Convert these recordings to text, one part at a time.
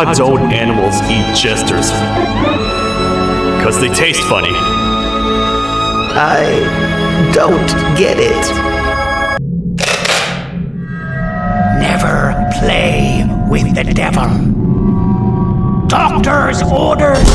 How don't animals eat jesters? Because they taste funny. I don't get it. Never play with the devil. Doctor's orders!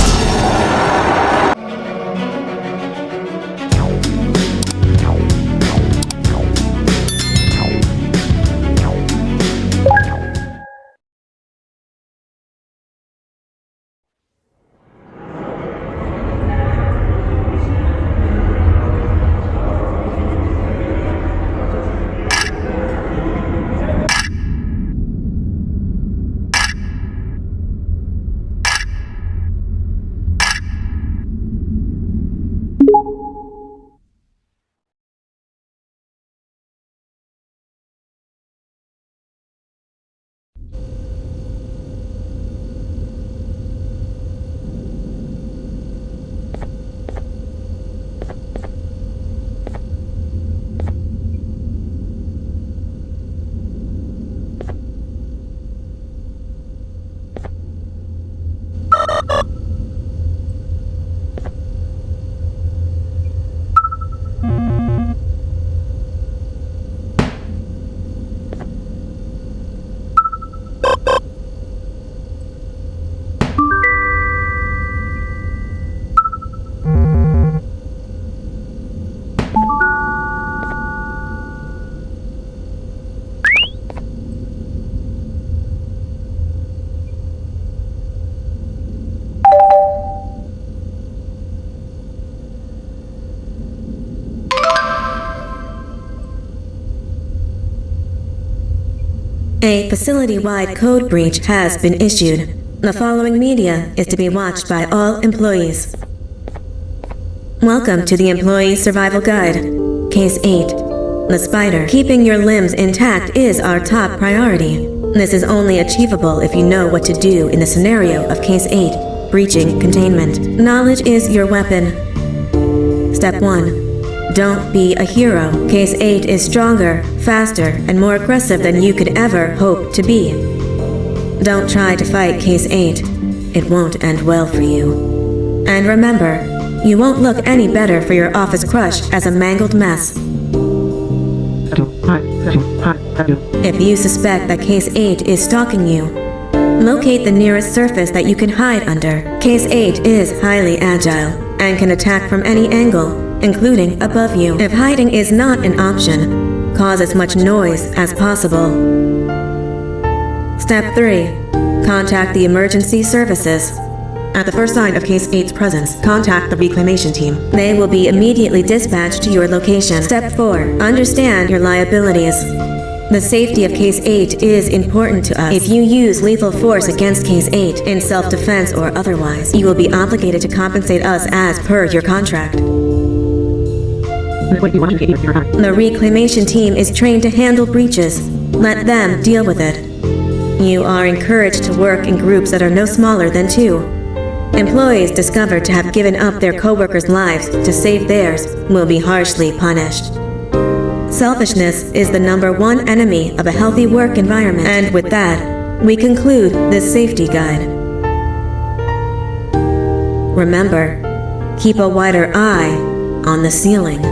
A facility-wide code breach has been issued. The following media is to be watched by all employees. Welcome to the Employee Survival Guide. Case 8. The spider. Keeping your limbs intact is our top priority. This is only achievable if you know what to do in the scenario of Case 8, breaching containment. Knowledge is your weapon. Step 1. Don't be a hero. Case 8 is stronger, faster, and more aggressive than you could ever hope to be. Don't try to fight Case 8. It won't end well for you. And remember, you won't look any better for your office crush as a mangled mess. If you suspect that Case 8 is stalking you, locate the nearest surface that you can hide under. Case 8 is highly agile and can attack from any angle, including above you. If hiding is not an option, cause as much noise as possible. Step 3. Contact the emergency services. At the first sign of Case 8's presence, contact the reclamation team. They will be immediately dispatched to your location. Step 4. Understand your liabilities. The safety of Case 8 is important to us. If you use lethal force against Case 8, in self-defense or otherwise, you will be obligated to compensate us as per your contract. The reclamation team is trained to handle breaches. Let them deal with it. You are encouraged to work in groups that are no smaller than 2. Employees discovered to have given up their co-workers' lives to save theirs will be harshly punished. Selfishness is the #1 enemy of a healthy work environment. And with that, we conclude this safety guide. Remember, keep a wider eye on the ceiling.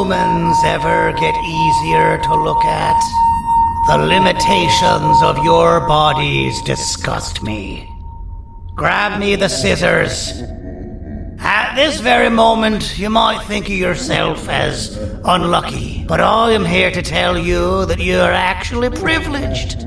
humans ever get easier to look at? The limitations of your bodies disgust me. Grab me the scissors. At this very moment, you might think of yourself as unlucky, but I am here to tell you that you are actually privileged.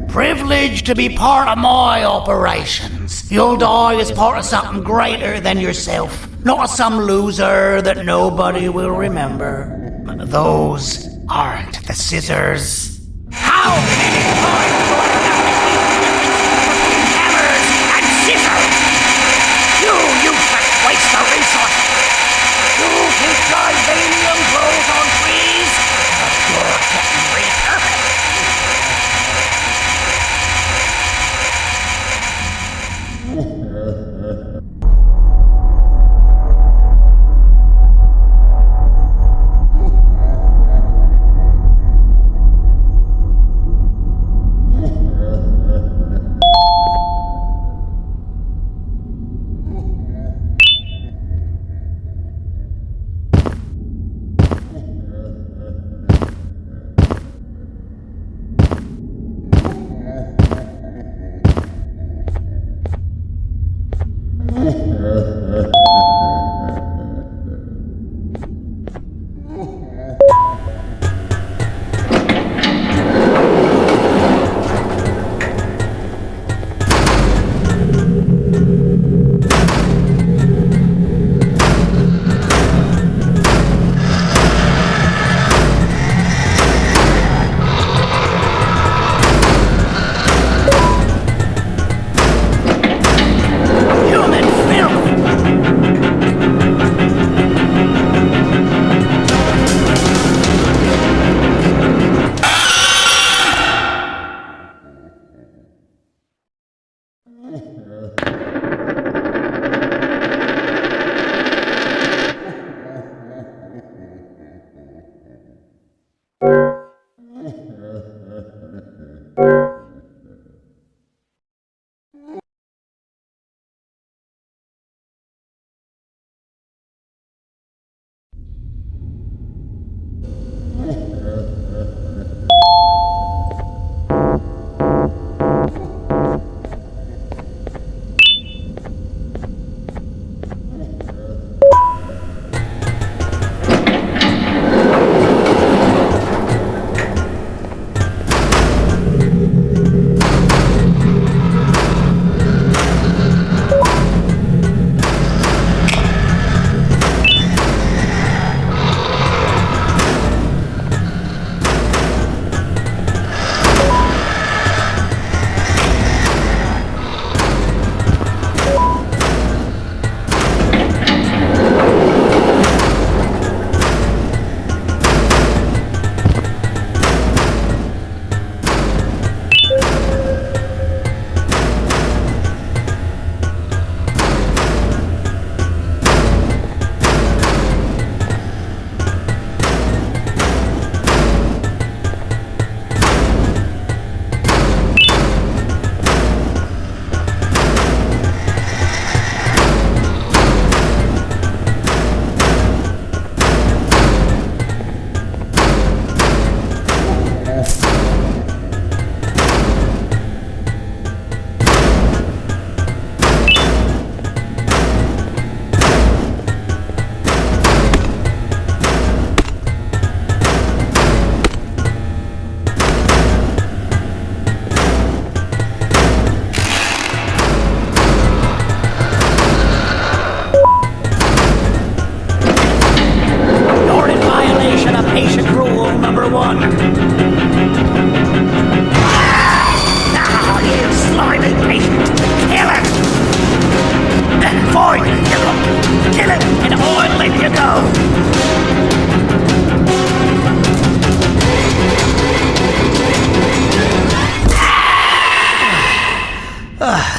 Privileged to be part of my operations. You'll die as part of something greater than yourself, not as some loser that nobody will remember. But those aren't the scissors. How many times do I have to keep between hammers and scissors? You useless waste of resources! You think Titanium grows on trees? But you're getting repurposed!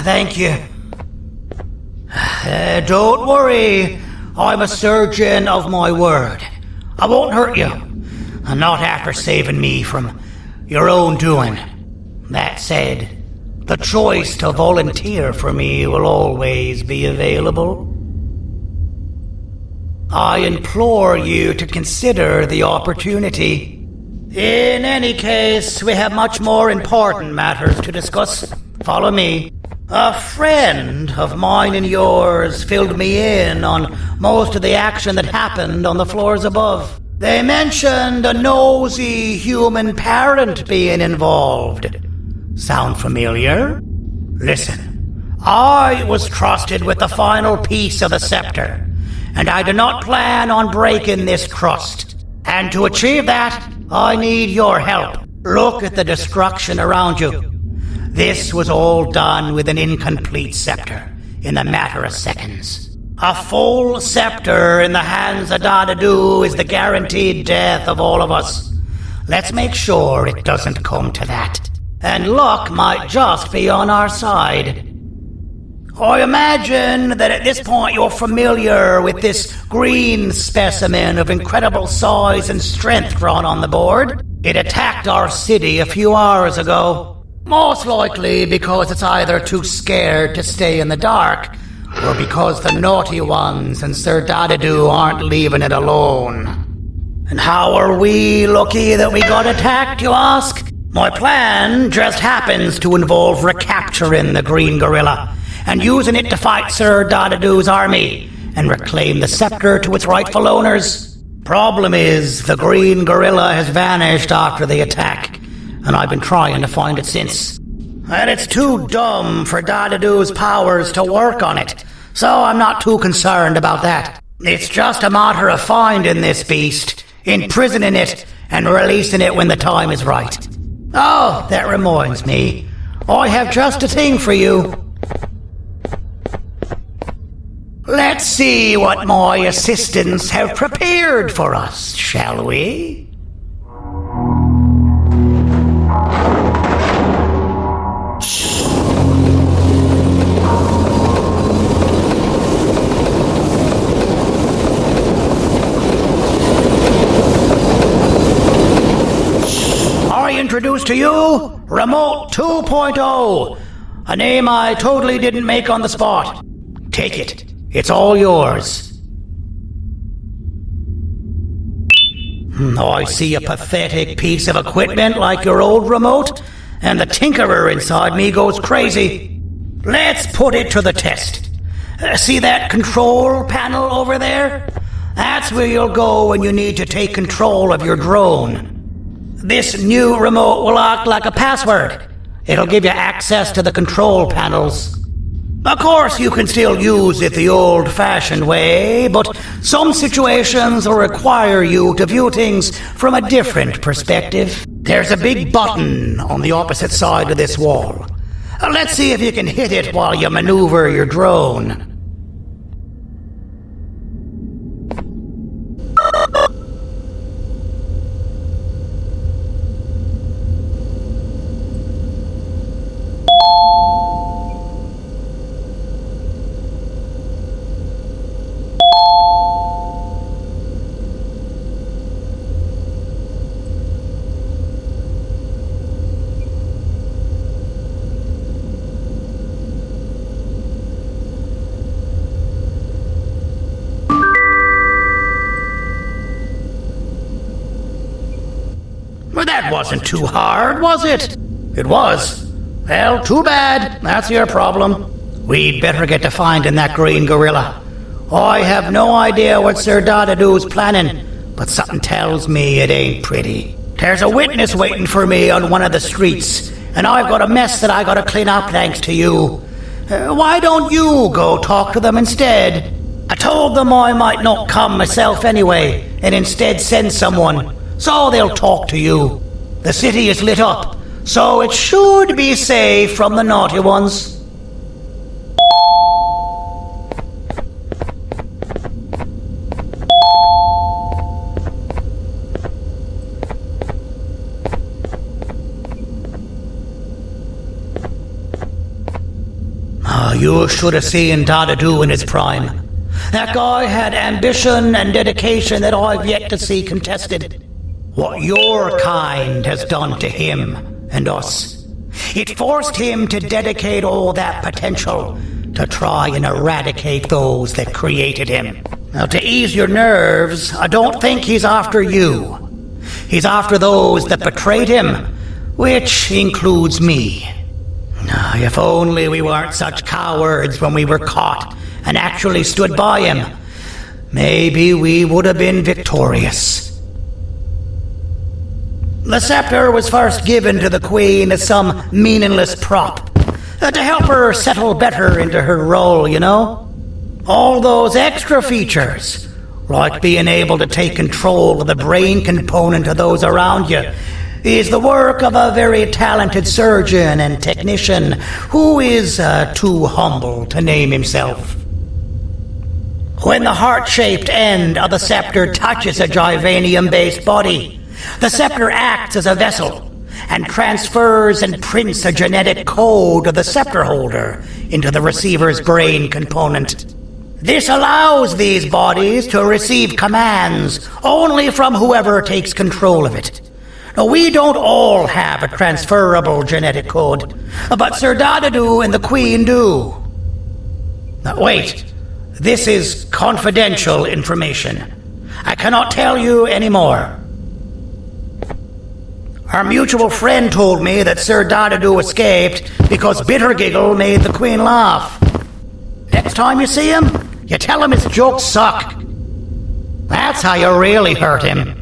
Thank you. Don't worry. I'm a surgeon of my word. I won't hurt you. And not after saving me from your own doing. That said, the choice to volunteer for me will always be available. I implore you to consider the opportunity. In any case, we have much more important matters to discuss. Follow me. A friend of mine and yours filled me in on most of the action that happened on the floors above. They mentioned a nosy human parent being involved. Sound familiar? Listen, I was trusted with the final piece of the scepter, and I do not plan on breaking this trust. And to achieve that, I need your help. Look at the destruction around you. This was all done with an incomplete scepter in a matter of seconds. A full scepter in the hands of Dadadu is the guaranteed death of all of us. Let's make sure it doesn't come to that. And luck might just be on our side. I imagine that at this point you're familiar with this green specimen of incredible size and strength drawn on the board. It attacked our city a few hours ago. Most likely because it's either too scared to stay in the dark, or because the naughty ones and Sir Dadadu aren't leaving it alone. And how are we lucky that we got attacked, you ask? My plan just happens to involve recapturing the green gorilla and using it to fight Sir Dadadu's army and reclaim the scepter to its rightful owners. Problem is, the green gorilla has vanished after the attack, and I've been trying to find it since. And it's too dumb for Dadadu's powers to work on it, so I'm not too concerned about that. It's just a matter of finding this beast, imprisoning it, and releasing it when the time is right. Oh, that reminds me. I have just a thing for you. Let's see what my assistants have prepared for us, shall we? Introduce to you, Remote 2.0, a name I totally didn't make on the spot. Take it. It's all yours. I see a pathetic piece of equipment like your old remote, and the tinkerer inside me goes crazy. Let's put it to the test. See that control panel over there? That's where you'll go when you need to take control of your drone. This new remote will act like a password. It'll give you access to the control panels. Of course, you can still use it the old-fashioned way, but some situations will require you to view things from a different perspective. There's a big button on the opposite side of this wall. Let's see if you can hit it while you maneuver your drone. That wasn't too hard, was it? It was. Well, too bad. That's your problem. We'd better get to finding that green gorilla. I have no idea what Sir Dadadu's planning, but something tells me it ain't pretty. There's a witness waiting for me on one of the streets, and I've got a mess that I gotta clean up thanks to you. Why don't you go talk to them instead? I told them I might not come myself anyway, and instead send someone, so they'll talk to you. The city is lit up, so it should be safe from the naughty ones. You should have seen Dadadu in his prime. That guy had ambition and dedication that I've yet to see contested. What your kind has done to him and us. It forced him to dedicate all that potential to try and eradicate those that created him. Now, to ease your nerves, I don't think he's after you. He's after those that betrayed him, which includes me. If only we weren't such cowards when we were caught and actually stood by him, maybe we would have been victorious. The scepter was first given to the Queen as some meaningless prop, to help her settle better into her role, you know? All those extra features, like being able to take control of the brain component of those around you, is the work of a very talented surgeon and technician who is too humble to name himself. When the heart-shaped end of the scepter touches a Givanium-based body, the scepter acts as a vessel and transfers and prints a genetic code of the scepter holder into the receiver's brain component. This allows these bodies to receive commands only from whoever takes control of it. Now, we don't all have a transferable genetic code, but Sir Dadadu and the Queen do. Now, wait. This is confidential information. I cannot tell you any more. Our mutual friend told me that Sir Dadadu escaped because Bittergiggle made the Queen laugh. Next time you see him, you tell him his jokes suck. That's how you really hurt him.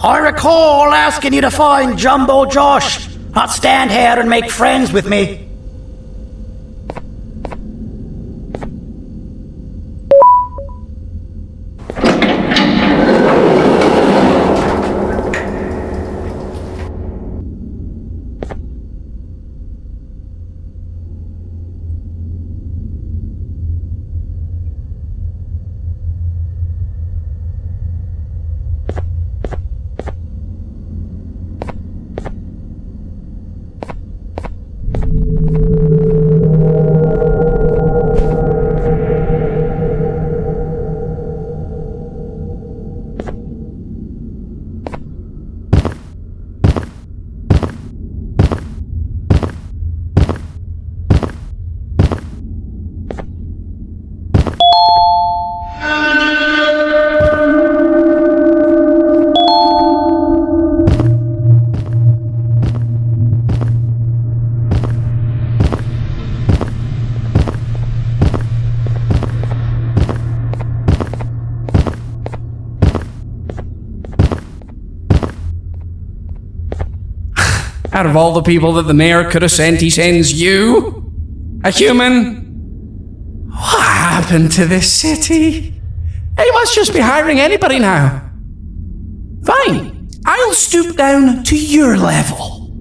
I recall asking you to find Jumbo Josh, not stand here and make friends with me. Out of all the people that the mayor could have sent, he sends you? A human? What happened to this city? He must just be hiring anybody now. Fine, I'll stoop down to your level.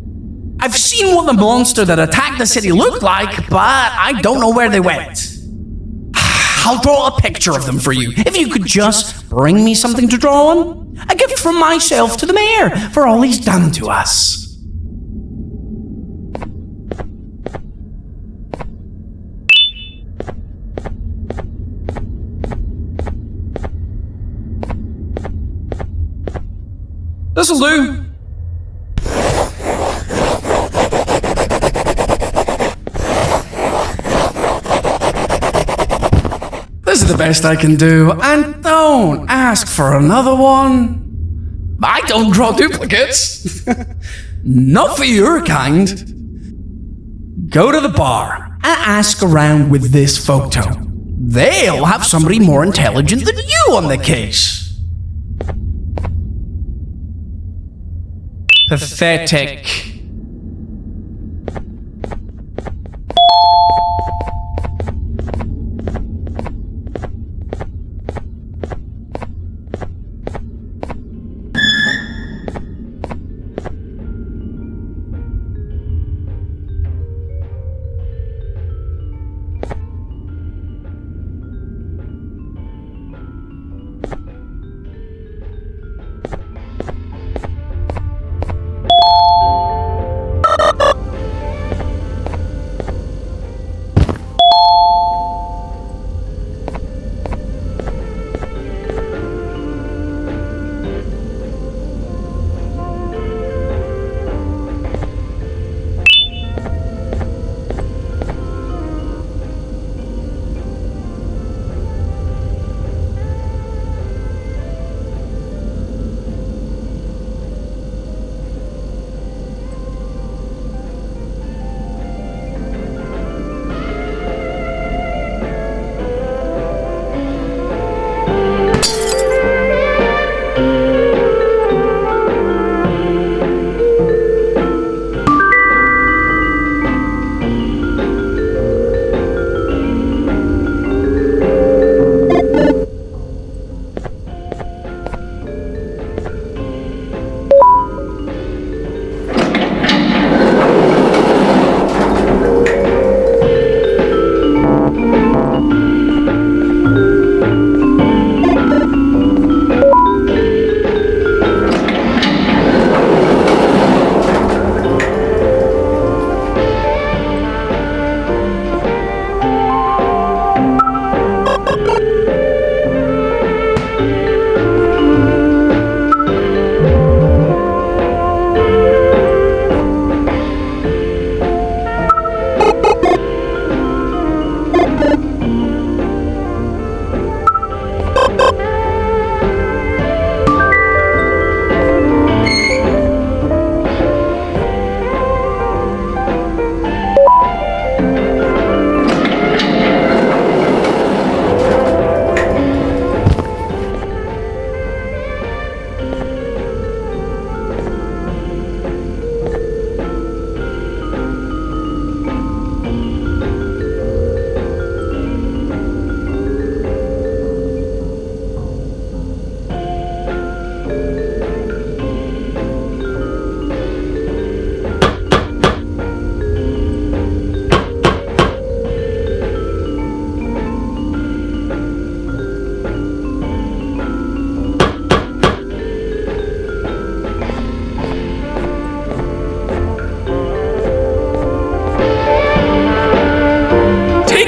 I've seen what the monster that attacked the city looked like, but I don't know where they went. I'll draw a picture of them for you, if you could just bring me something to draw on. A gift from myself to the mayor for all he's done to us. This'll do. This is the best I can do, and don't ask for another one. I don't draw duplicates. Not for your kind. Go to the bar and ask around with this photo. They'll have somebody more intelligent than you on the case. Pathetic.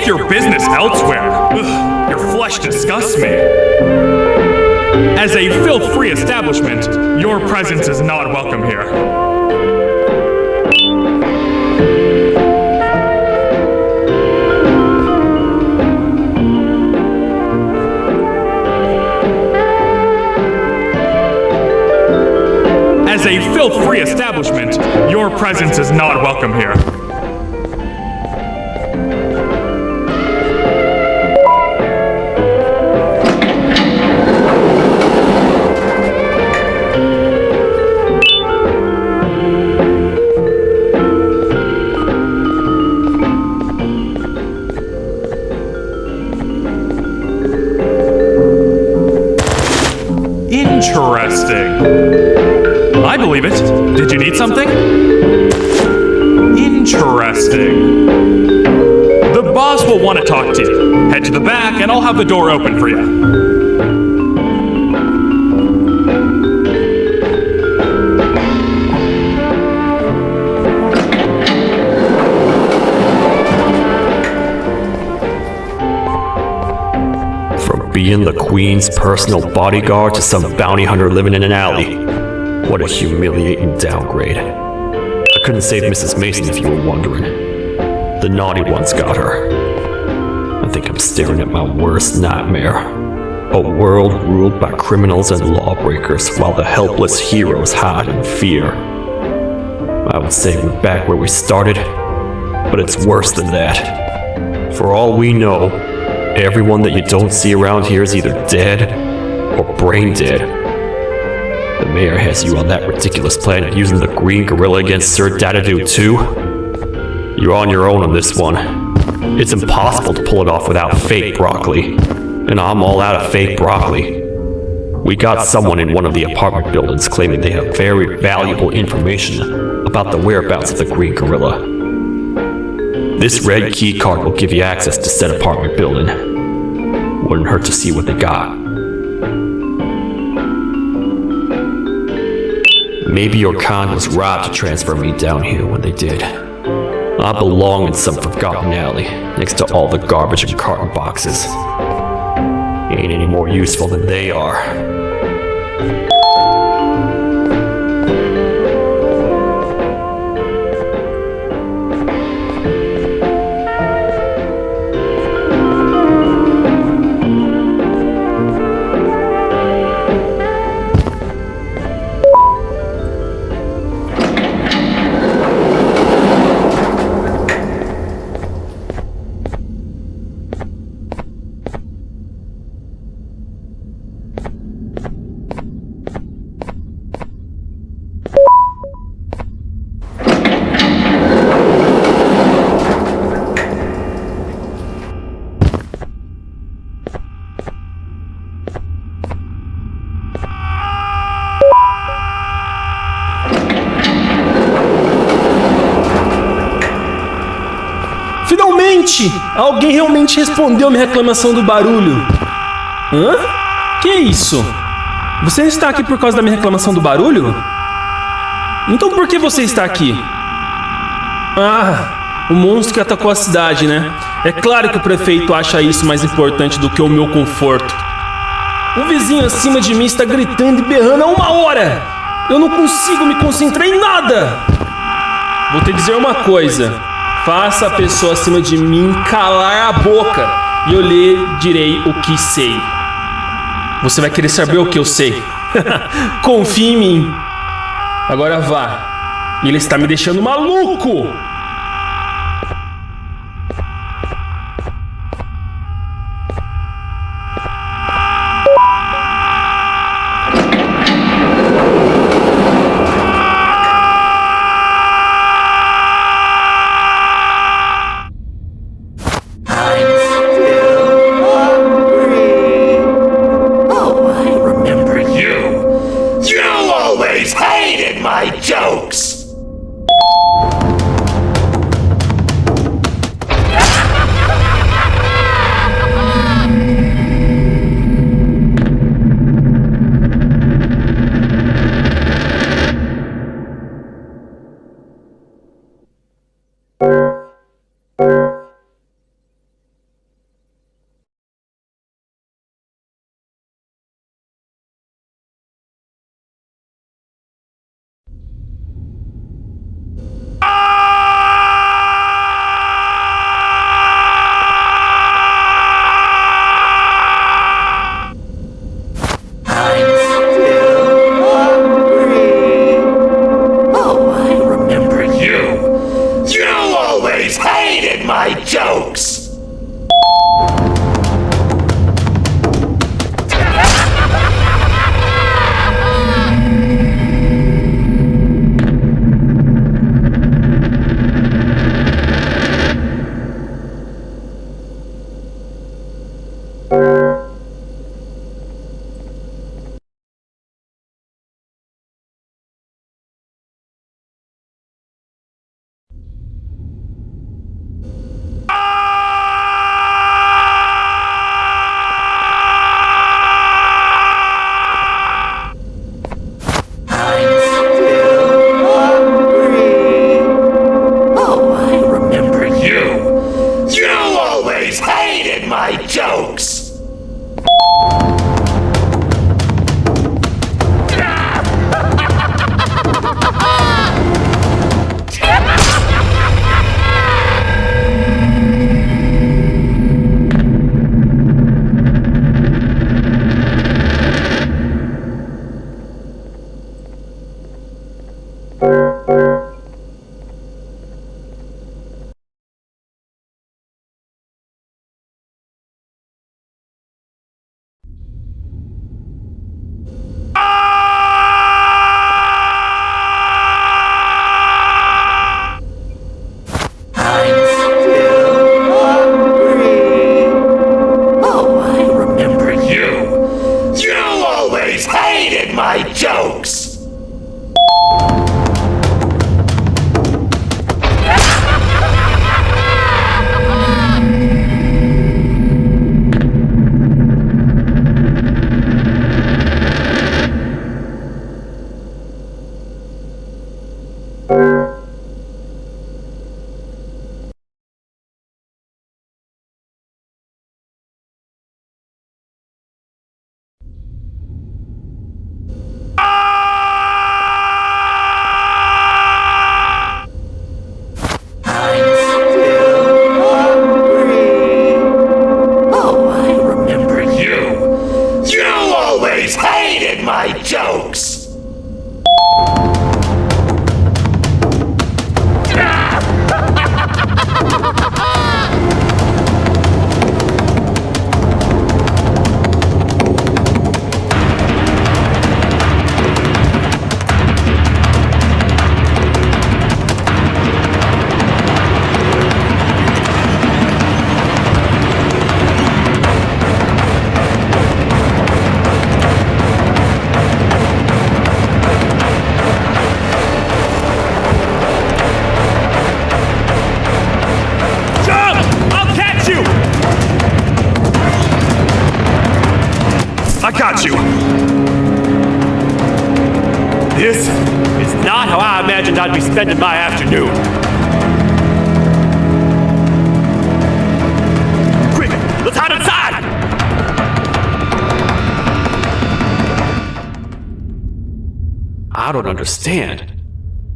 take your business elsewhere. Ugh, your flesh disgusts me. As a filth-free establishment, your presence is not welcome here. As a filth-free establishment, your presence is not welcome here. Interesting. I believe it. Did you need something? Interesting. The boss will want to talk to you. Head to the back and I'll have the door open for you. Being the Queen's personal bodyguard to some bounty hunter living in an alley. What a humiliating downgrade. I couldn't save Mrs. Mason if you were wondering. The naughty ones got her. I think I'm staring at my worst nightmare. A world ruled by criminals and lawbreakers while the helpless heroes hide in fear. I would say we're back where we started, but it's worse than that. For all we know, everyone that you don't see around here is either dead or brain dead. The mayor has you on that ridiculous planet using the green gorilla against Sir Dadadu too. You're on your own on this one. It's impossible to pull it off without fake broccoli. And I'm all out of fake broccoli. We got someone in one of the apartment buildings claiming they have very valuable information about the whereabouts of the green gorilla. This red key card will give you access to said apartment building. Wouldn't hurt to see what they got. Maybe your kind was right to transfer me down here when they did. I belong in some forgotten alley, next to all the garbage and carton boxes. Ain't any more useful than they are. Finalmente! Alguém realmente respondeu minha reclamação do barulho. Hã? Que isso? Você está aqui por causa da minha reclamação do barulho? Então por que você está aqui? Ah, o monstro que atacou a cidade, né? É claro que o prefeito acha isso mais importante do que o meu conforto. O vizinho acima de mim está gritando e berrando há 1 hora! Eu não consigo me concentrar em nada! Vou te dizer uma coisa. Faça a pessoa acima de mim calar a boca e eu lhe direi o que sei. Você vai querer saber o que eu sei? Confie em mim. Agora vá. Ele está me deixando maluco! This is not how I imagined I'd be spending my afternoon. Quick, let's hide inside! I don't understand.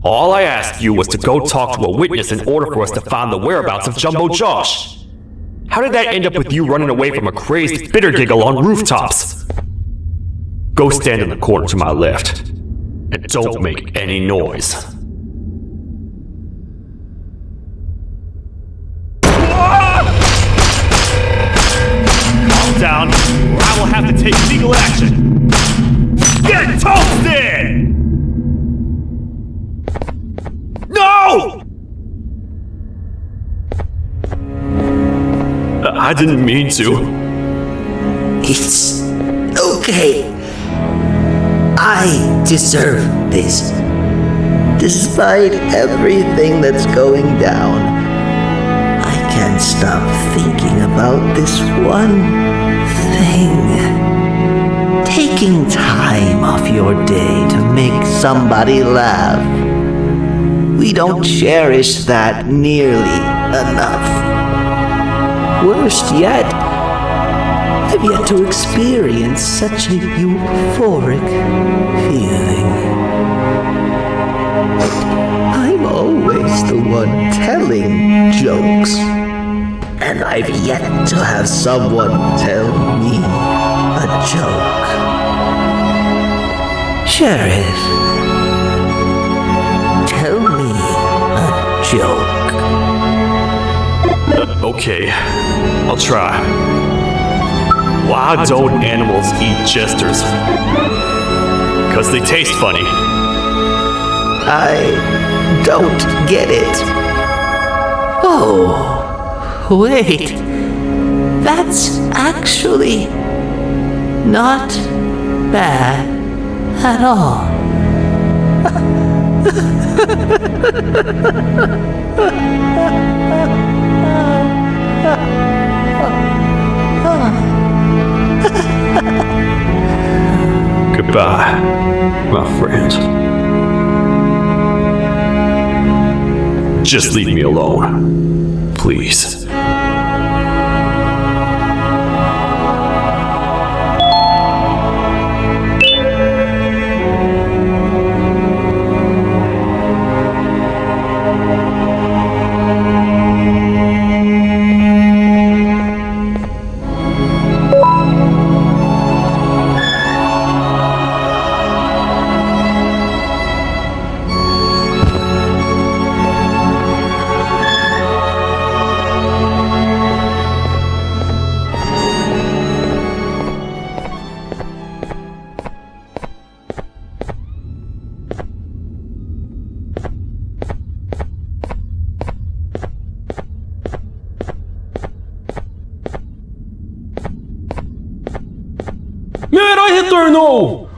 All I asked you was to go talk to a witness in order for us to find the whereabouts of Jumbo Josh. How did that end up with you running away from a crazed bitter giggle on rooftops? Go stand in the corner to my left, and don't make any noise. Calm down, or I will have to take legal action. Get toasted! No! I didn't mean to. It's okay. I deserve this. Despite everything that's going down, I can't stop thinking about this one thing. Taking time off your day to make somebody laugh. We don't cherish that nearly enough. Worst yet, I've yet to experience such a euphoric feeling. I'm always the one telling jokes, and I've yet to have someone tell me a joke. Sheriff, tell me a joke. Okay, I'll try. Why don't animals eat jesters? 'Cause they taste funny. I don't get it. Oh, wait. That's actually not bad at all. Goodbye, my friend. Just leave me alone, please. Meu herói retornou!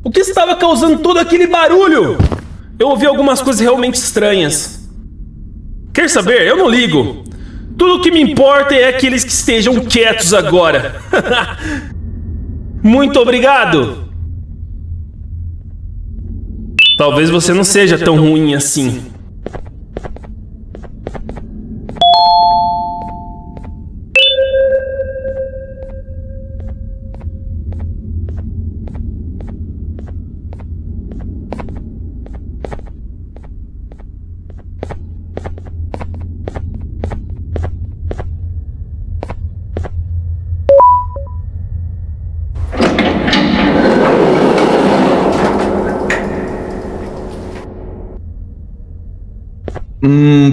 O que estava causando todo aquele barulho? Eu ouvi algumas coisas realmente estranhas. Quer saber? Eu não ligo. Tudo o que me importa é aqueles que estejam quietos agora. Muito obrigado! Talvez você não seja tão ruim assim.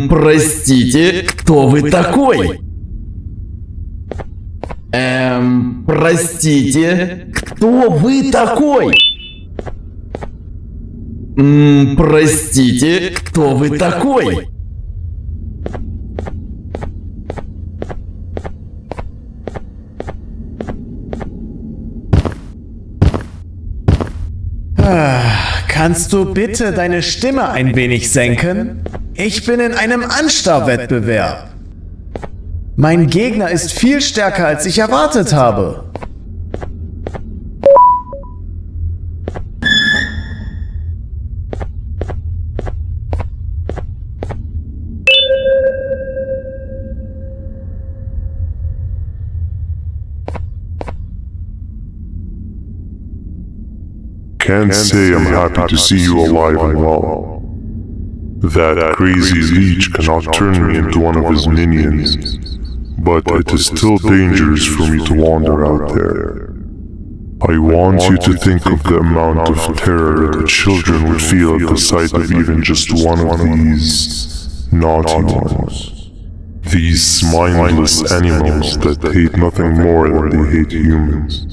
Простите, кто вы такой? Простите, кто вы такой? Простите, кто вы такой? Kannst du bitte deine Stimme ein wenig senken? Ich bin in einem Anstarrwettbewerb. Mein Gegner ist viel stärker, als ich erwartet habe. can't say I'm happy to see you alive and well. That crazy leech cannot turn me into one of his minions, but it is still dangerous for me to wander out there. I want you to think of the amount of terror that children would feel at the sight of even just one of these naughty ones. These mindless animals that hate nothing more than they hate humans.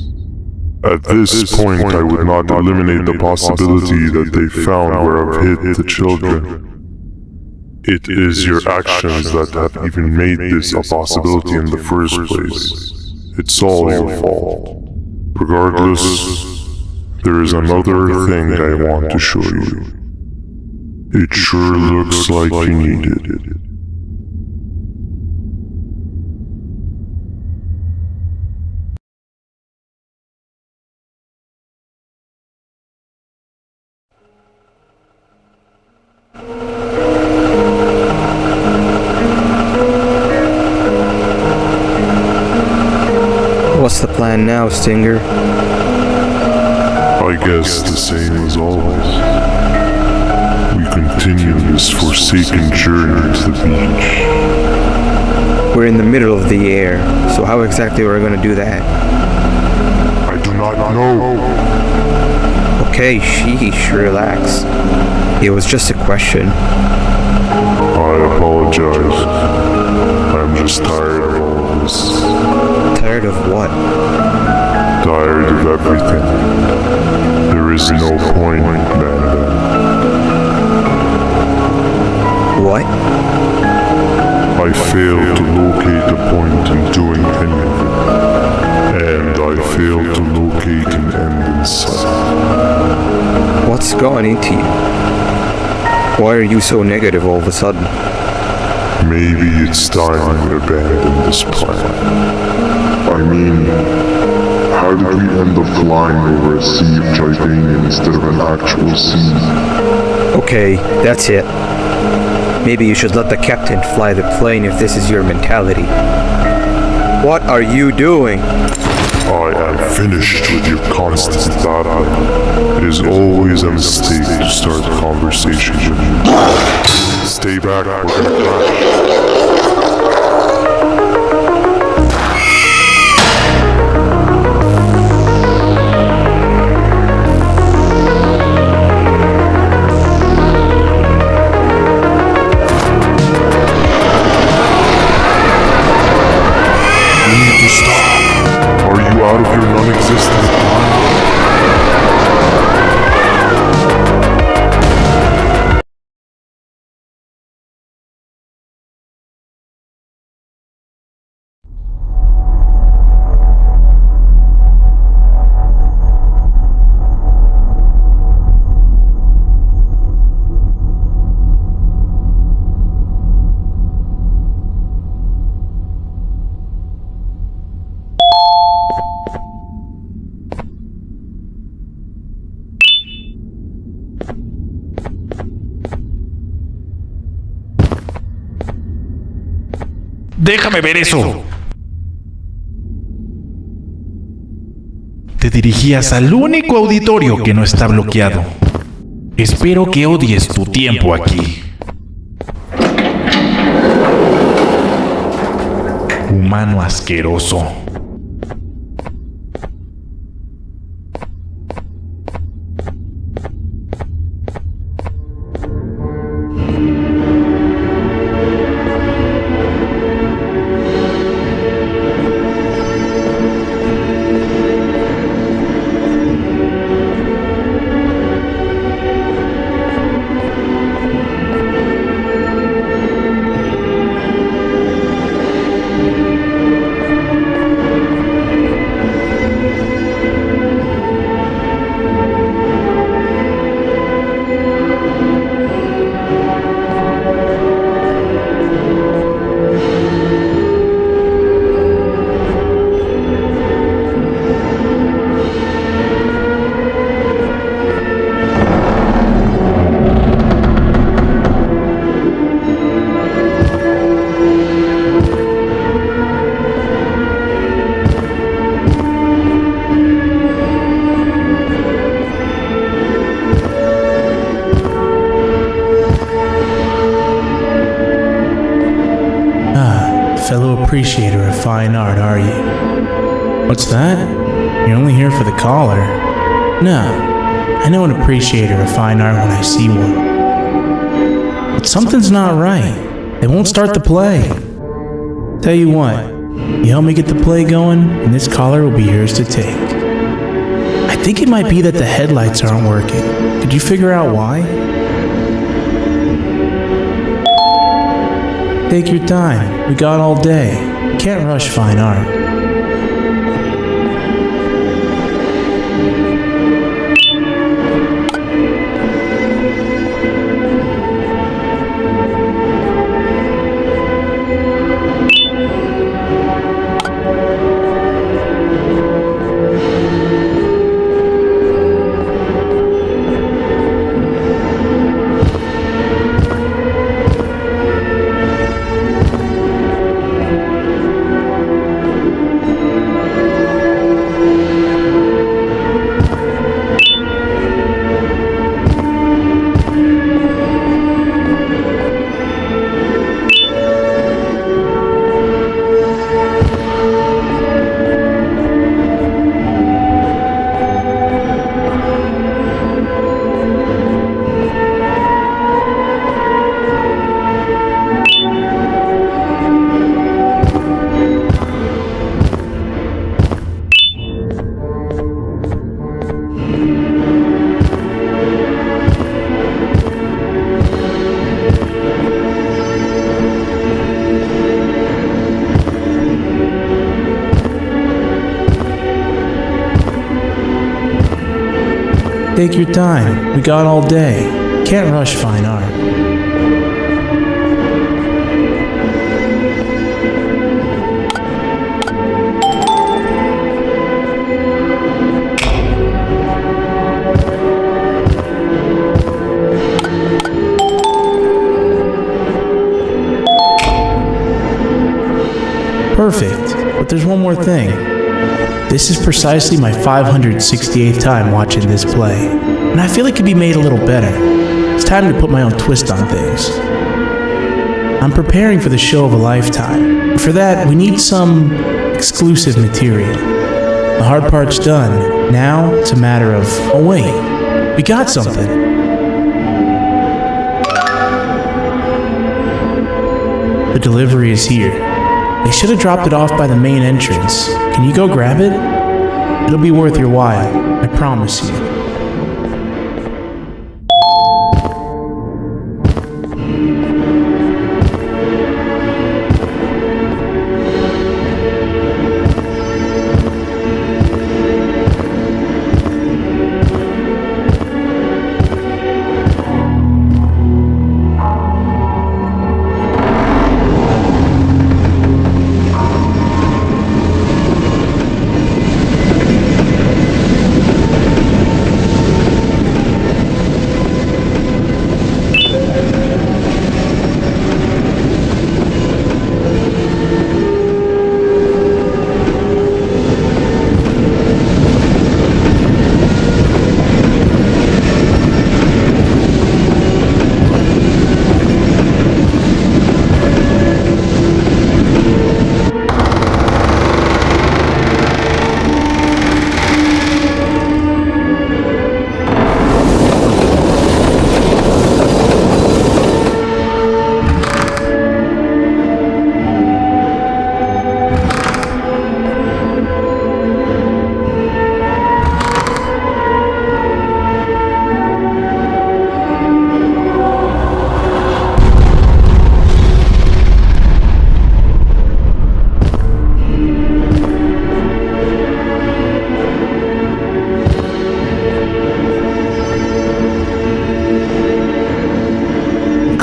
At this point, I would not eliminate the possibility that they found where I've hid the children. It is your actions that have even made this a possibility in the first place. It's all your fault. Regardless, there is another thing I want to show you. It sure looks like you need it. What's the plan now, Stinger? I guess the same as always. We continue this forsaken journey to the beach. We're in the middle of the air, so how exactly are we going to do that? I do not know. Okay, sheesh, relax. It was just a question. I apologize. I'm just tired of all of this. Tired of what? Tired of everything. There is no point, Banban. What? I failed to locate a point in doing any of it. And I failed to locate an end in sight. What's going into you? Why are you so negative all of a sudden? Maybe it's time we abandon this plan. I mean, how did we end up flying over a sea of Jordanian instead of an actual sea? Okay, that's it. Maybe you should let the captain fly the plane if this is your mentality. What are you doing? I am finished with your constant battle. It is always a mistake to start a conversation with you. Stay back, we're gonna crash. Out of your non-existent mind. Déjame ver eso. Te dirigías al único auditorio que no está bloqueado. Espero que odies tu tiempo aquí. Humano asqueroso. fellow appreciator of fine art, are you? What's that? You're only here for the collar? No, I know an appreciator of fine art when I see one. But something's not right. They won't start the play. Tell you what, you help me get the play going, and this collar will be yours to take. I think it might be that the headlights aren't working. Could you figure out why? Take your time. We got all day. Can't rush fine art. Take your time. We got all day. Can't rush fine art. Perfect. But there's one more thing. This is precisely my 568th time watching this play, and I feel it could be made a little better. It's time to put my own twist on things. I'm preparing for the show of a lifetime, and for that, we need some exclusive material. The hard part's done. Now, it's a matter of, oh wait, we got something. The delivery is here. They should have dropped it off by the main entrance. Can you go grab it? It'll be worth your while, I promise you.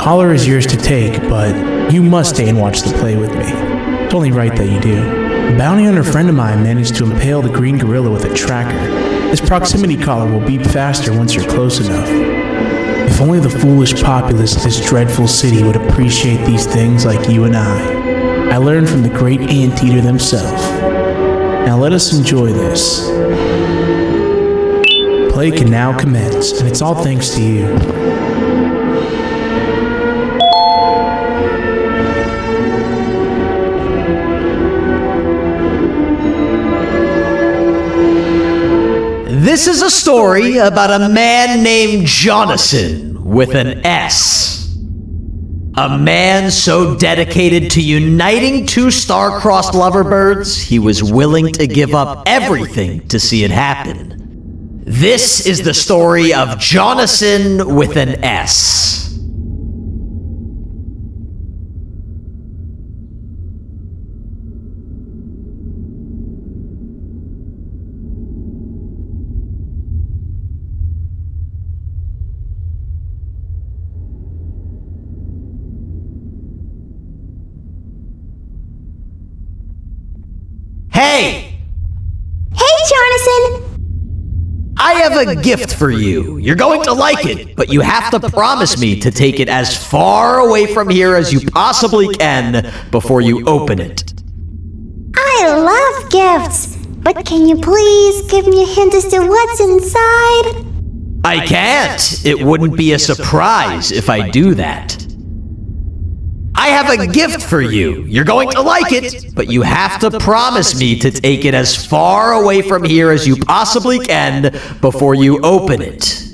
Collar is yours to take, but you must stay and watch the play with me. It's only right that you do. A bounty hunter friend of mine managed to impale the green gorilla with a tracker. This proximity collar will beep faster once you're close enough. If only the foolish populace of this dreadful city would appreciate these things like you and I. I learned from the great anteater themselves. Now let us enjoy this. Play can now commence, and it's all thanks to you. This is a story about a man named Jonathan with an S. A man so dedicated to uniting two star-crossed loverbirds, he was willing to give up everything to see it happen. This is the story of Jonathan with an S. Hey! Hey, Jonathan! I have a gift for you. You're going to like it, but you have to promise me to take it as far away from here as you possibly can before you open it. I love gifts, but can you please give me a hint as to what's inside? I can't. It wouldn't be a surprise if I do that. I have a gift for you. You're going to like it, but you have to promise me to take it as far away from here as you possibly can before you open it.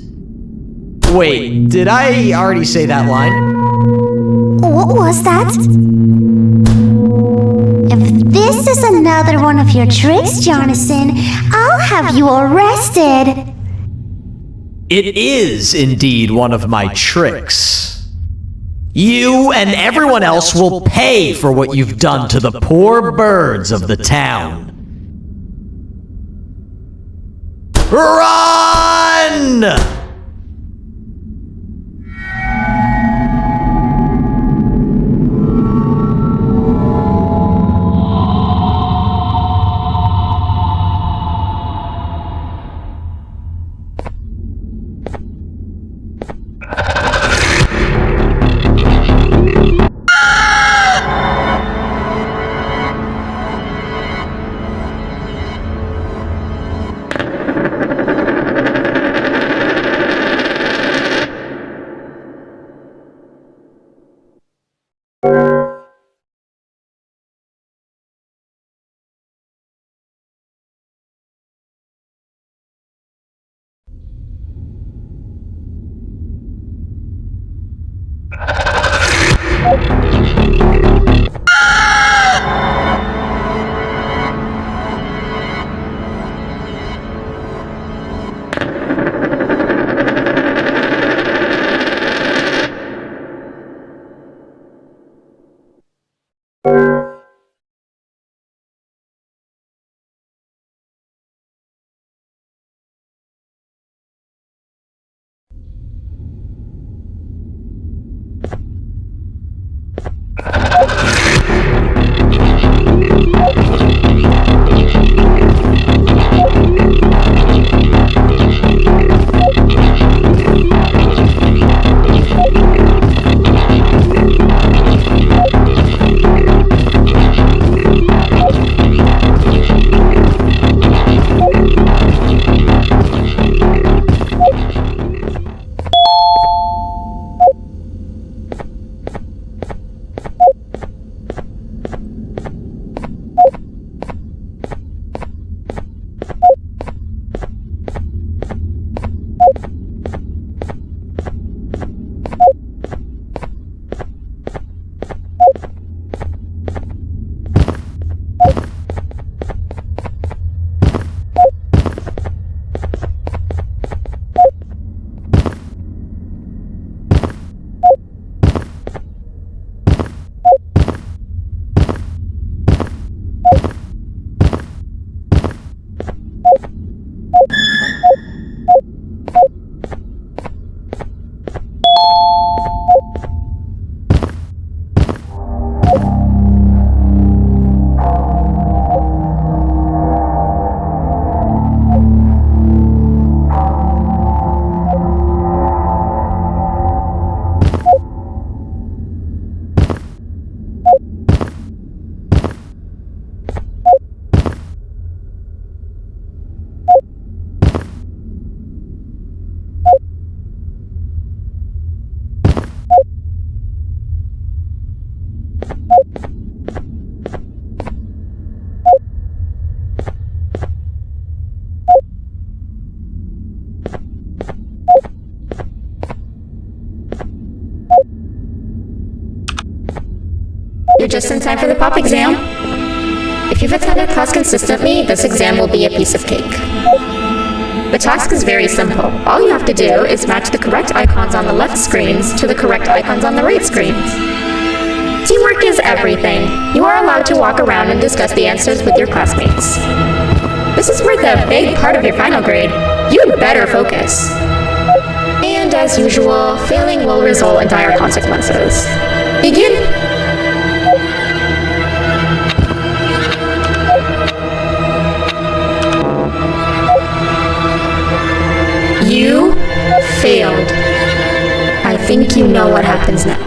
Wait, did I already say that line? What was that? If this is another one of your tricks, Jonathan, I'll have you arrested. It is indeed one of my tricks. You and everyone else will pay for what you've done to the poor birds of the town. Run! You're just in time for the pop exam. If you've attended class consistently, this exam will be a piece of cake. The task is very simple. All you have to do is match the correct icons on the left screens to the correct icons on the right screens. Teamwork is everything. You are allowed to walk around and discuss the answers with your classmates. This is worth a big part of your final grade. You better focus. And as usual, failing will result in dire consequences. Begin. You failed. I think you know what happens now.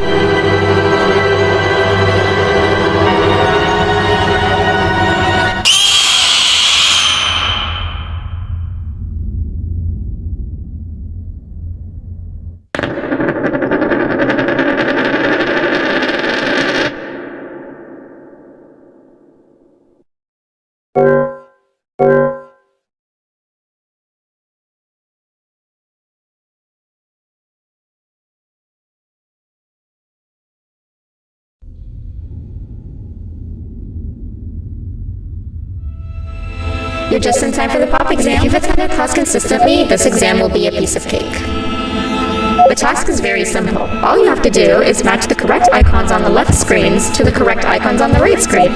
You're just in time for the pop exam. If you've attended class consistently, this exam will be a piece of cake. The task is very simple. All you have to do is match the correct icons on the left screens to the correct icons on the right screens.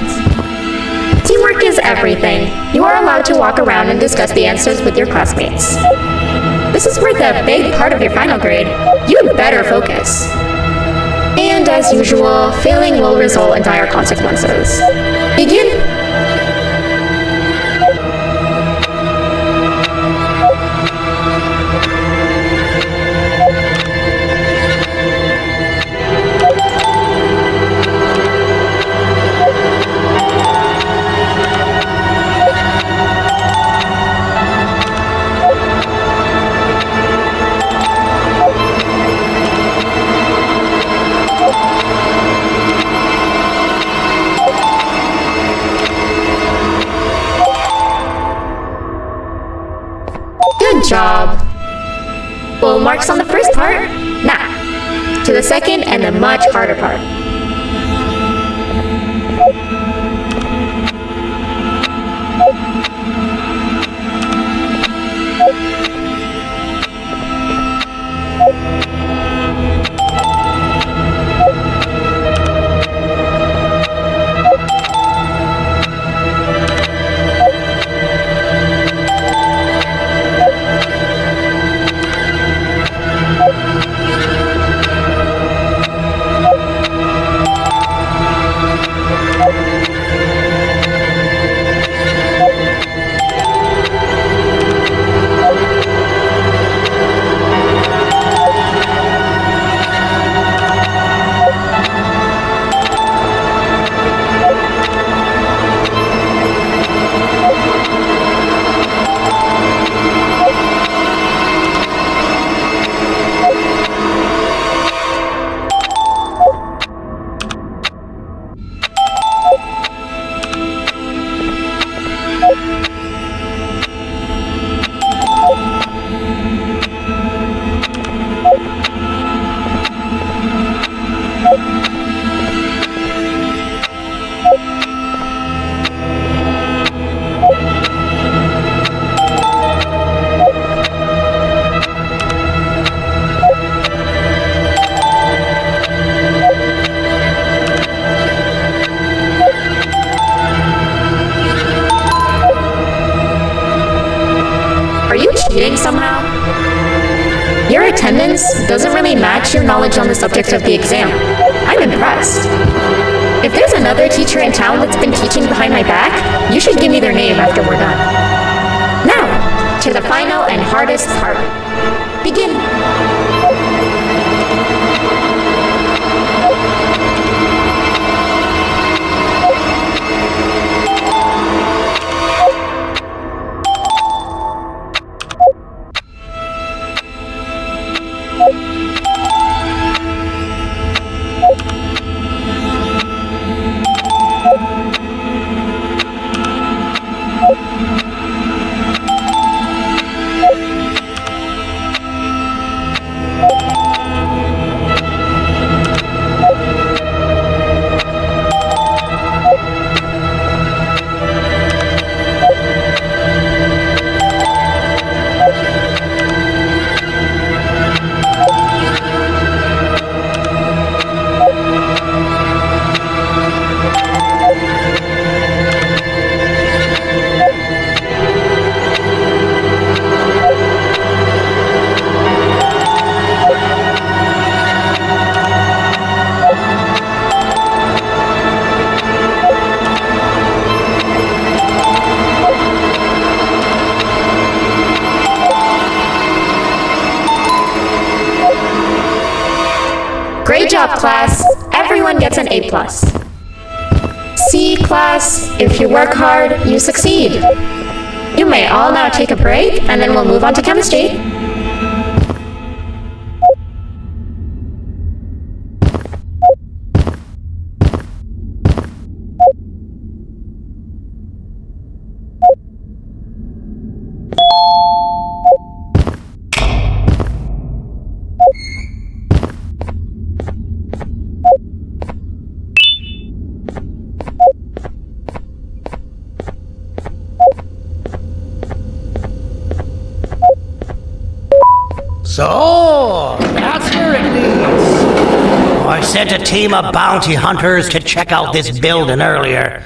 Teamwork is everything. You are allowed to walk around and discuss the answers with your classmates. This is worth a big part of your final grade. You better focus. And as usual, failing will result in dire consequences. Begin. Good job. Full marks on the first part? Now, to the second and the much harder part. Cheating somehow? Your attendance doesn't really match your knowledge on the subject of the exam. I'm impressed. If there's another teacher in town that's been teaching behind my back, you should give me their name after we're done. Now, to the final and hardest part. Begin. Great job, class. Everyone gets an A+. C class, if you work hard, you succeed. You may all now take a break, and then we'll move on to chemistry. So, that's where it leads. I sent a team of bounty hunters to check out this building earlier.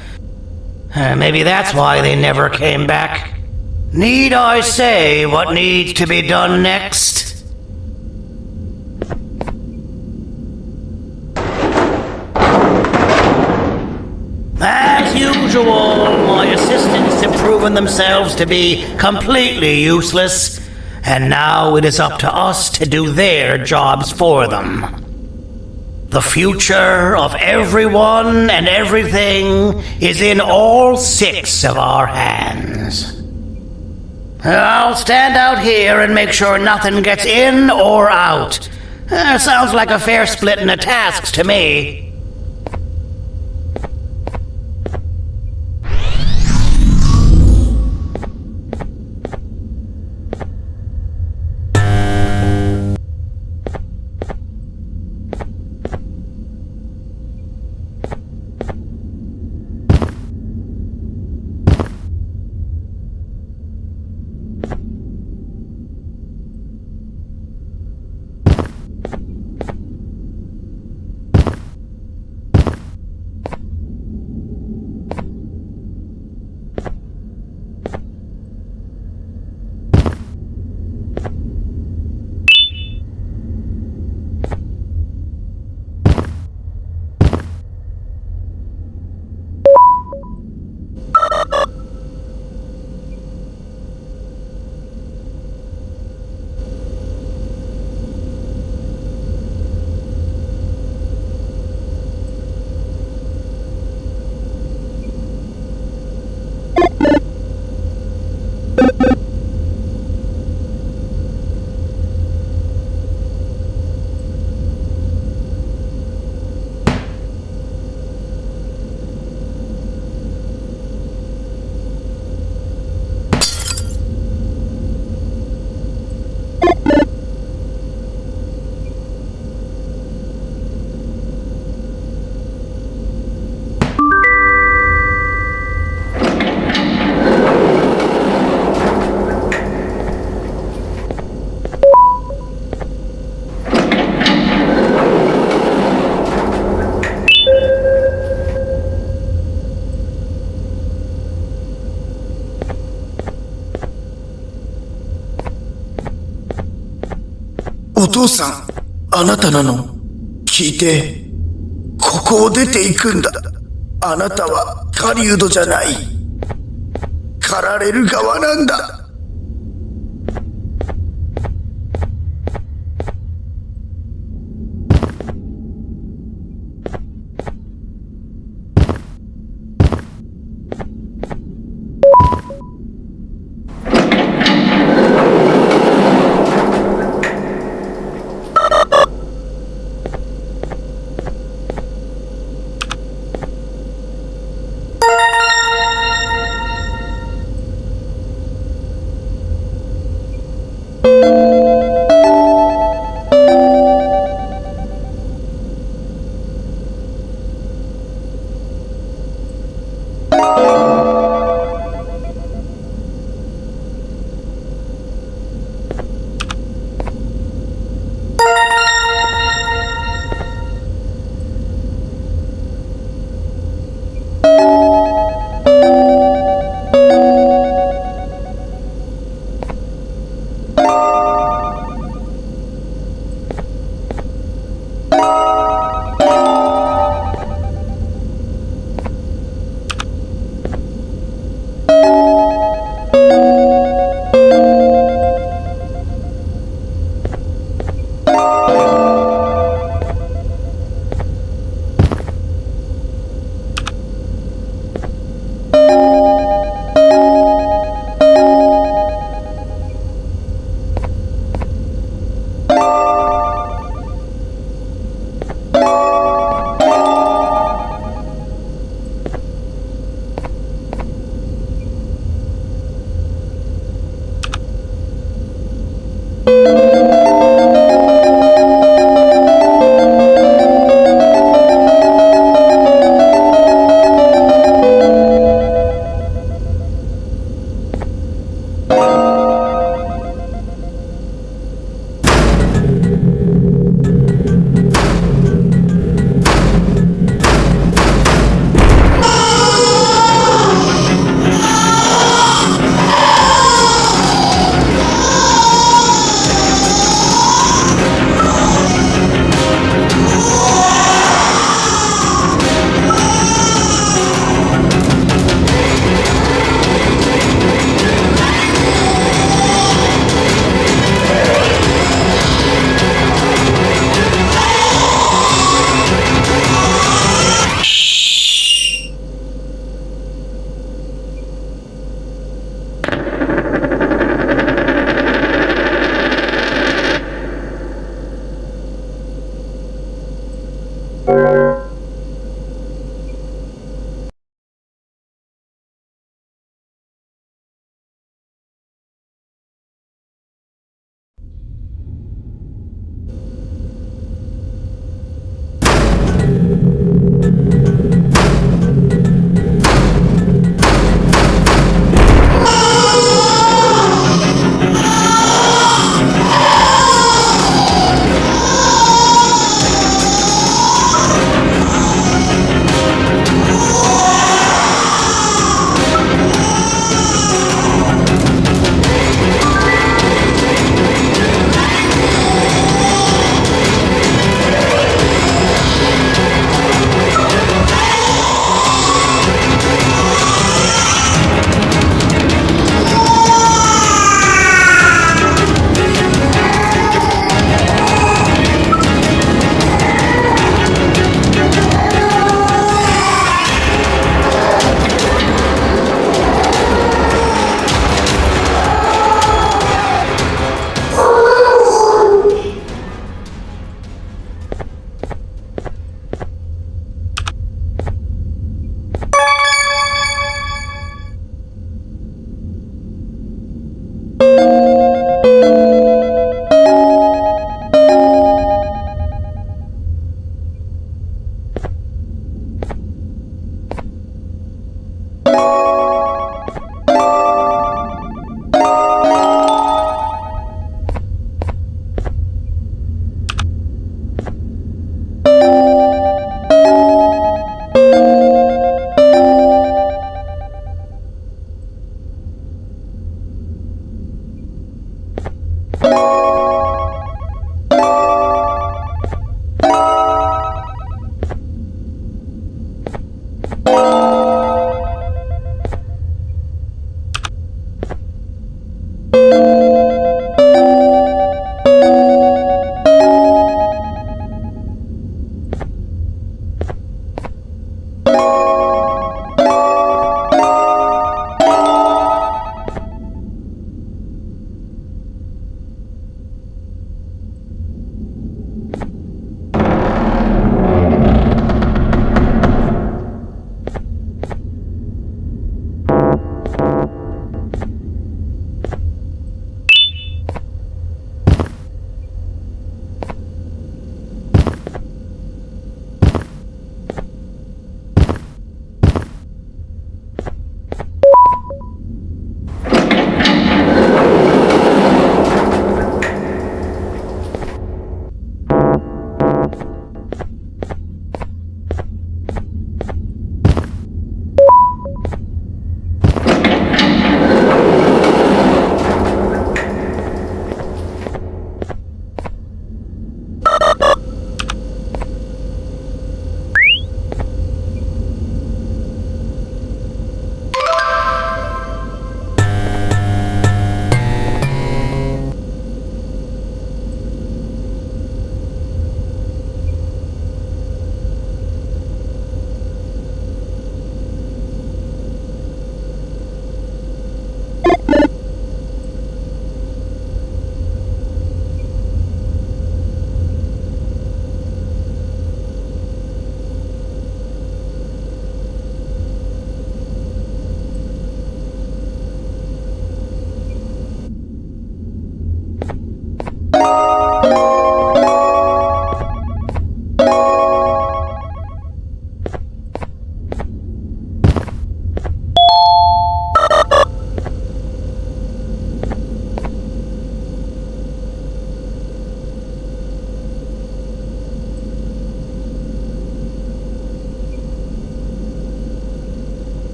Maybe that's why they never came back. Need I say what needs to be done next? As usual, my assistants have proven themselves to be completely useless. And now it is up to us to do their jobs for them. The future of everyone and everything is in all 6 of our hands. I'll stand out here and make sure nothing gets in or out. Sounds like a fair splitting of tasks to me.お父さん、あなたなの？聞いて、ここを出ていくんだ。あなたは狩人じゃない。狩られる側なんだ。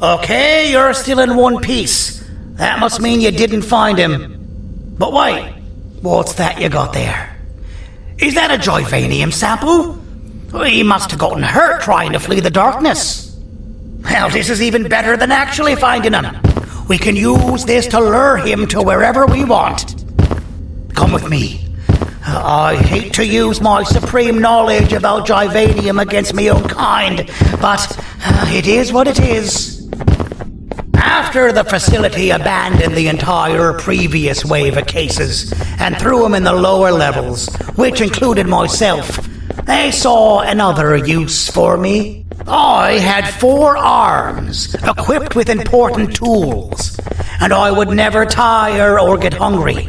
Okay, you're still in one piece. That must mean you didn't find him. But wait, what's that you got there? Is that a Joyvanium sample? He must have gotten hurt trying to flee the darkness. Well, this is even better than actually finding him. We can use this to lure him to wherever we want. Come with me. I hate to use my supreme knowledge about Joyvanium against my own kind, but it is what it is. After the facility abandoned the entire previous wave of cases and threw them in the lower levels, which included myself, they saw another use for me. I had 4 arms, equipped with important tools, and I would never tire or get hungry.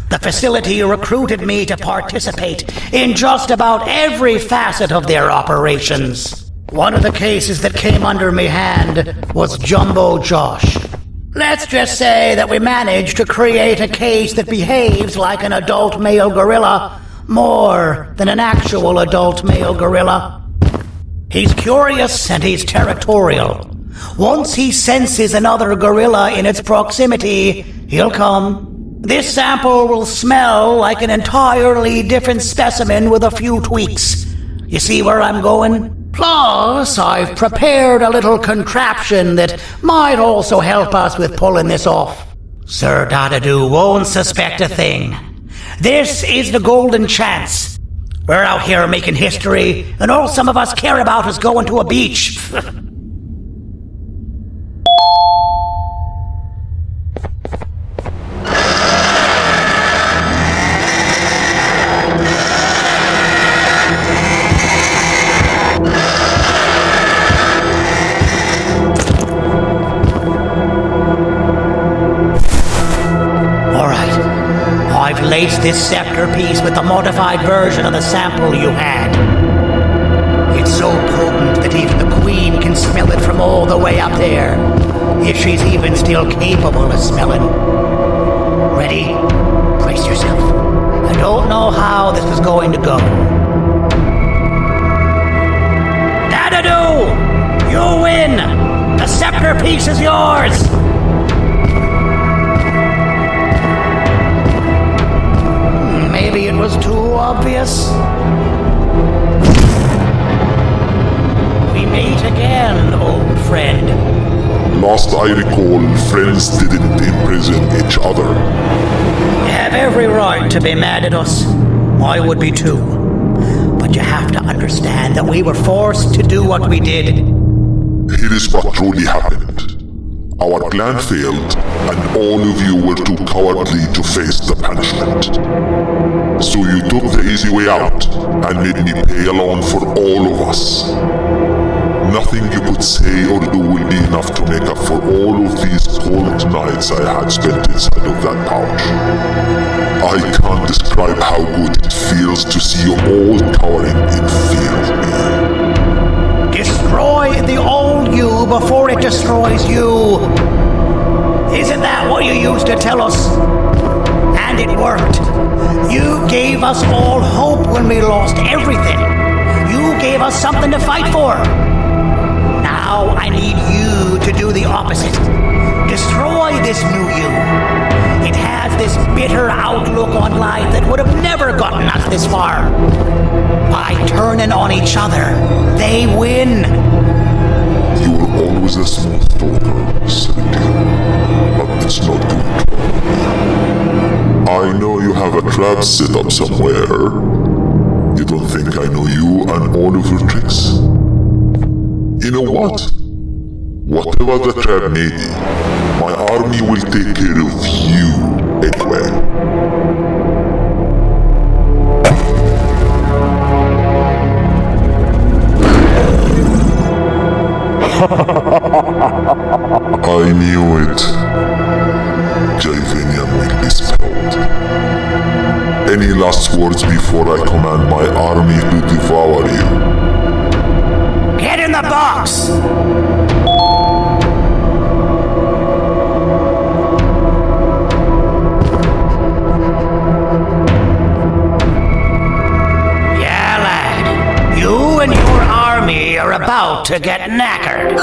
The facility recruited me to participate in just about every facet of their operations. One of the cases that came under me hand was Jumbo Josh. Let's just say that we managed to create a case that behaves like an adult male gorilla more than an actual adult male gorilla. He's curious and he's territorial. Once he senses another gorilla in its proximity, he'll come. This sample will smell like an entirely different specimen with a few tweaks. You see where I'm going? Plus, I've prepared a little contraption that might also help us with pulling this off. Sir Dadadoo won't suspect a thing. This is the golden chance. We're out here making history, and all some of us care about is going to a beach. I've laced this scepter piece with the modified version of the sample you had. It's so potent that even the Queen can smell it from all the way up there, if she's even still capable of smelling. Ready? Brace yourself. I don't know how this is going to go. Dadadoo! You win! The scepter piece is yours! Maybe it was too obvious. We meet again, old friend. Last I recall, friends didn't imprison each other. You have every right to be mad at us. I would be too. But you have to understand that we were forced to do what we did. Here is what truly happened. Our plan failed, and all of you were too cowardly to face the punishment. So you took the easy way out, and made me pay alone for all of us. Nothing you could say or do will be enough to make up for all of these cold nights I had spent inside of that pouch. I can't describe how good it feels to see you all cowering in fear of me. Destroy the old you before it destroys you. Isn't that what you used to tell us? And it worked. You gave us all hope when we lost everything. You gave us something to fight for. Now I need you to do the opposite. Destroy this new you. It has this bitter outlook on life that would have never gotten us this far. By turning on each other, they win. You were always a smooth talker, Cynthia, but it's not doing trouble. I know you have a trap set up somewhere. You don't think I know you and all of your tricks? You know what? Whatever the trap may be, my army will take care of you anyway. I knew it. Javanian will be spelled. Any last words before I command my army to devour you? Get in the box! Yeah, lad. You and your army are about to get knackered.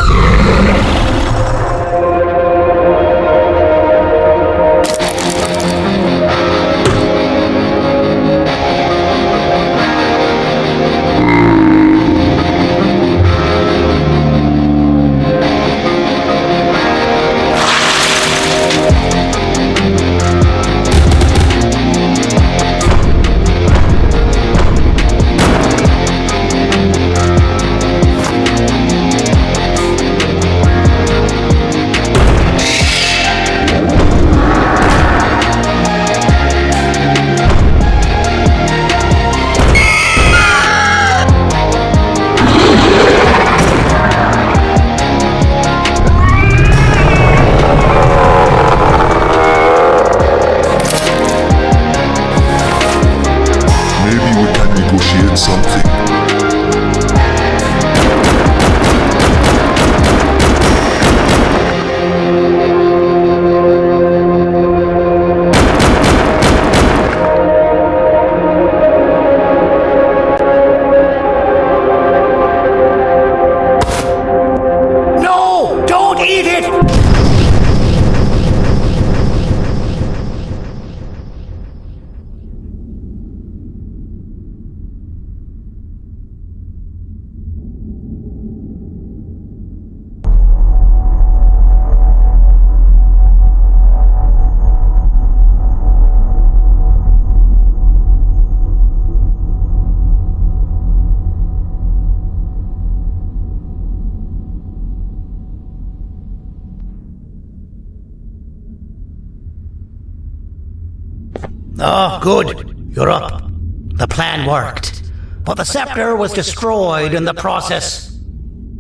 Oh, good. You're up. The plan worked. But the scepter was destroyed in the process.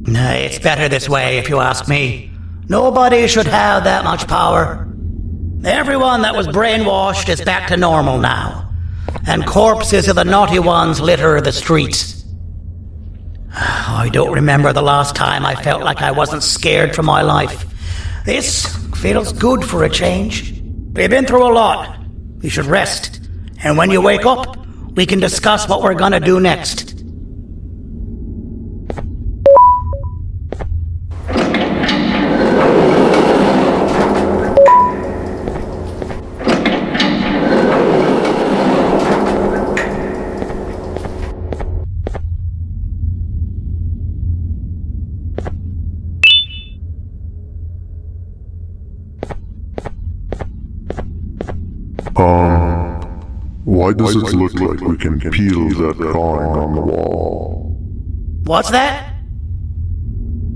It's better this way, if you ask me. Nobody should have that much power. Everyone that was brainwashed is back to normal now. and corpses of the naughty ones litter the streets. I don't remember the last time I felt like I wasn't scared for my life. This feels good for a change. We've been through a lot. You should rest. And when you wake up, we can discuss what we're gonna do next. Why does it look like we can peel that drawing on the wall? What's that?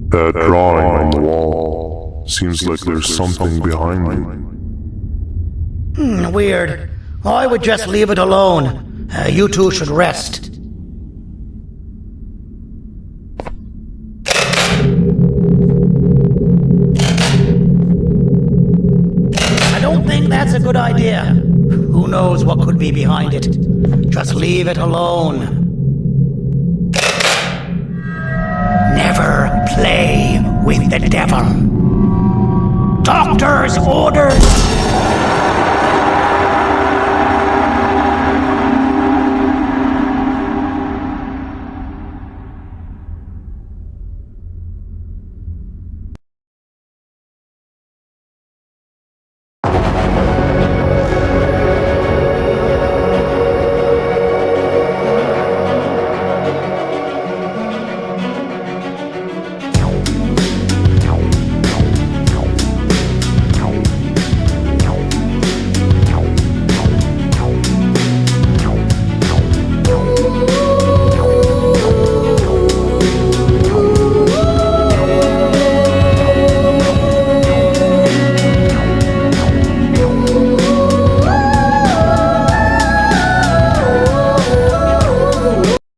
That drawing on the wall. Seems like there's something behind it. Weird. I would just leave it alone. You two should rest. I don't think that's a good idea. Who knows what could be behind it? Just leave it alone. Never play with the devil. Doctor's orders!